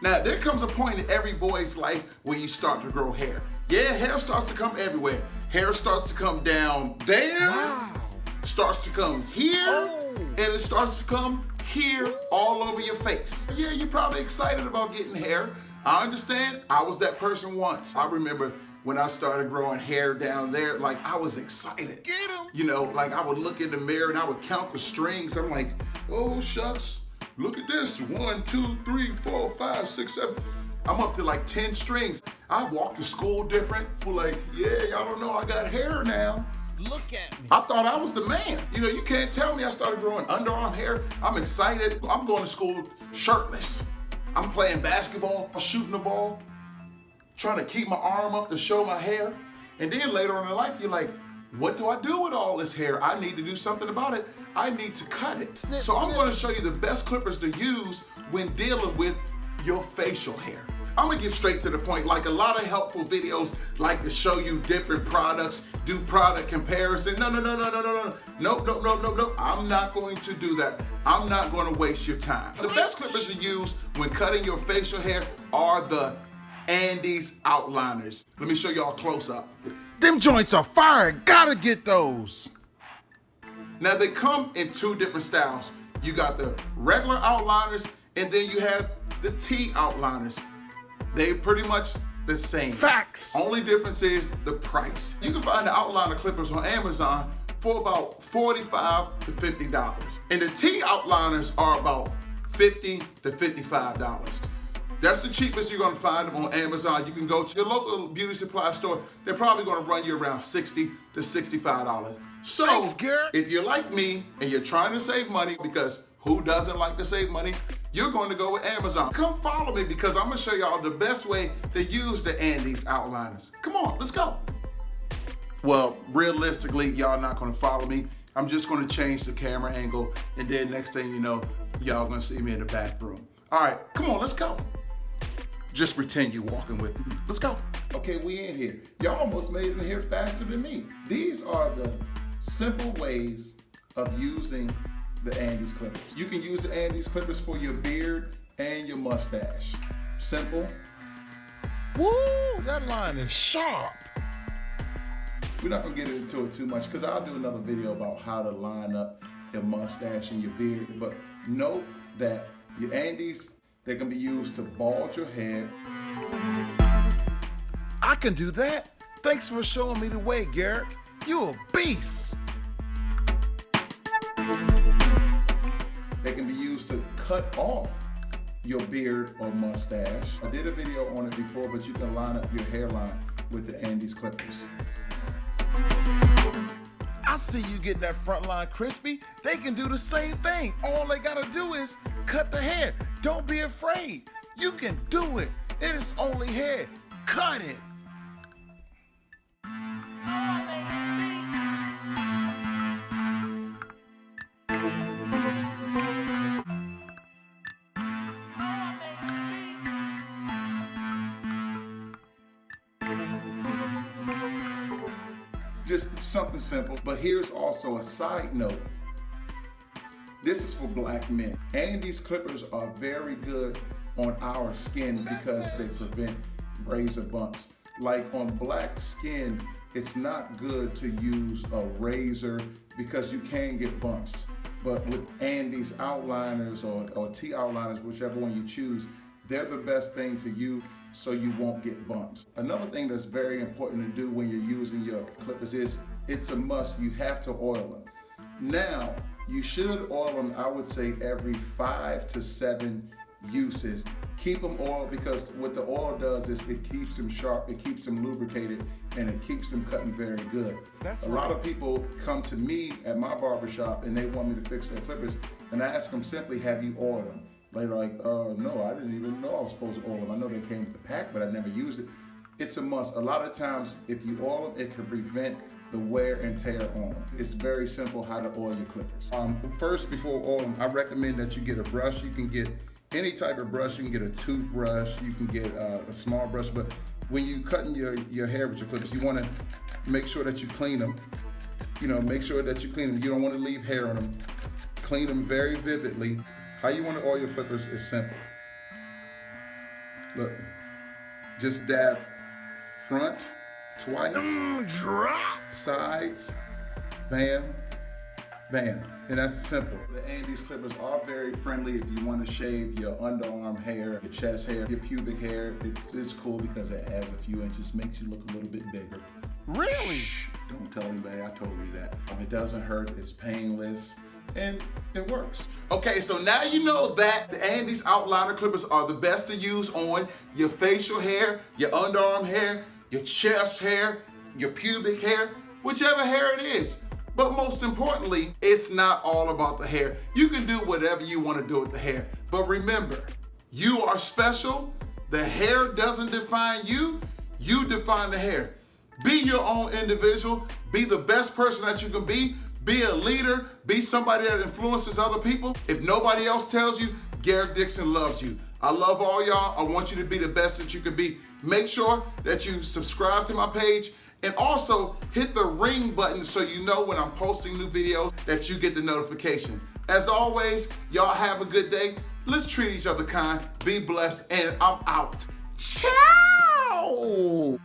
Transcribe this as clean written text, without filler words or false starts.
Now, there comes a point in every boy's life where you start to grow hair. Yeah, hair starts to come everywhere. Hair starts to come down there, starts to come here, and it starts to come here all over your face. Yeah, you're probably excited about getting hair. I understand. I was that person once. I remember when I started growing hair down there, like I was excited. Get 'em. You know, like I would look in the mirror and I would count the strings. I'm like, oh shucks, look at this. 1, 2, 3, 4, 5, 6, 7. I'm up to like 10 strings. I walk to school different. Like, yeah, y'all don't know I got hair now. Look at me. I thought I was the man. You know, you can't tell me I started growing underarm hair. I'm excited. I'm going to school shirtless. I'm playing basketball, shooting the ball, trying to keep my arm up to show my hair. And then later on in life, you're like, what do I do with all this hair? I need to do something about it. I need to cut it. So I'm going to show you the best clippers to use when dealing with your facial hair. I'm gonna get straight to the point. Like a lot of helpful videos like to show you different products, do product comparison. No. Nope. I'm not going to do that. I'm not going to waste your time. The best clippers to use when cutting your facial hair are the Andis Outliners. Let me show y'all close up. Them joints are fire. Gotta get those. Now they come in 2 different styles. You got the regular outliners and then you have the T Outliners. They're pretty much the same. Facts. Only difference is the price. You can find the outliner clippers on Amazon for about $45 to $50. And the T Outliners are about $50 to $55. That's the cheapest you're gonna find them on Amazon. You can go to your local beauty supply store. They're probably gonna run you around $60 to $65. So, thanks, Garrett. If you're like me and you're trying to save money, because who doesn't like to save money? You're going to go with Amazon. Come follow me because I'm gonna show y'all the best way to use the Andis Outliners. Come on, let's go. Well, realistically, y'all not gonna follow me. I'm just gonna change the camera angle and then next thing you know, y'all gonna see me in the bathroom. All right, come on, let's go. Just pretend you're walking with me. Let's go. Okay, we in here. Y'all almost made it in here faster than me. These are the simple ways of using the Andis clippers. You can use the Andis clippers for your beard and your mustache. Simple. Woo, that line is sharp. We're not gonna get into it too much because I'll do another video about how to line up your mustache and your beard. But note that your Andis, they can be used to bald your head. I can do that. Thanks for showing me the way, Garrett. You a beast. They can be used to cut off your beard or mustache. I did a video on it before, but you can line up your hairline with the Andis clippers. I see you getting that front line crispy. They can do the same thing. All they gotta do is cut the hair. Don't be afraid. You can do it. It is only hair. Cut it. Just something simple, but here's also a side note. This is for black men. Andis clippers are very good on our skin because they prevent razor bumps. Like on black skin, it's not good to use a razor because you can get bumps. But with Andis Outliners or T Outliners, whichever one you choose, they're the best thing to use so you won't get bumps. Another thing that's very important to do when you're using your clippers is, it's a must, you have to oil them. Now, you should oil them, I would say, every 5 to 7 uses. Keep them oiled because what the oil does is it keeps them sharp, it keeps them lubricated, and it keeps them cutting very good. A lot of people come to me at my barbershop and they want me to fix their clippers, and I ask them simply, have you oiled them? They're like, no, I didn't even know I was supposed to oil them. I know they came with the pack, but I never used it. It's a must. A lot of times, if you oil them, it can prevent the wear and tear on them. It's very simple how to oil your clippers. First, before oiling, I recommend that you get a brush. You can get any type of brush. You can get a toothbrush. You can get a small brush. But when you cutting your hair with your clippers, you want to make sure that you clean them. You know, make sure that you clean them. You don't want to leave hair on them. Clean them very vividly. How you want to oil your clippers is simple. Look, just dab front twice, Drop. sides, bam, bam. And that's simple. The Andis clippers are very friendly if you want to shave your underarm hair, your chest hair, your pubic hair. It's cool because it adds a few inches, makes you look a little bit bigger. Really? Don't tell anybody I told you that. It doesn't hurt, it's painless, and it works. Okay, so now you know that the Andis Outliner clippers are the best to use on your facial hair, your underarm hair, your chest hair, your pubic hair, whichever hair it is. But most importantly, it's not all about the hair. You can do whatever you want to do with the hair. But remember, you are special. The hair doesn't define you. You define the hair. Be your own individual. Be the best person that you can be. Be a leader. Be somebody that influences other people. If nobody else tells you, Garrett Dixon loves you. I love all y'all. I want you to be the best that you can be. Make sure that you subscribe to my page and also hit the ring button so you know when I'm posting new videos that you get the notification. As always, y'all have a good day. Let's treat each other kind. Be blessed, and I'm out. Ciao!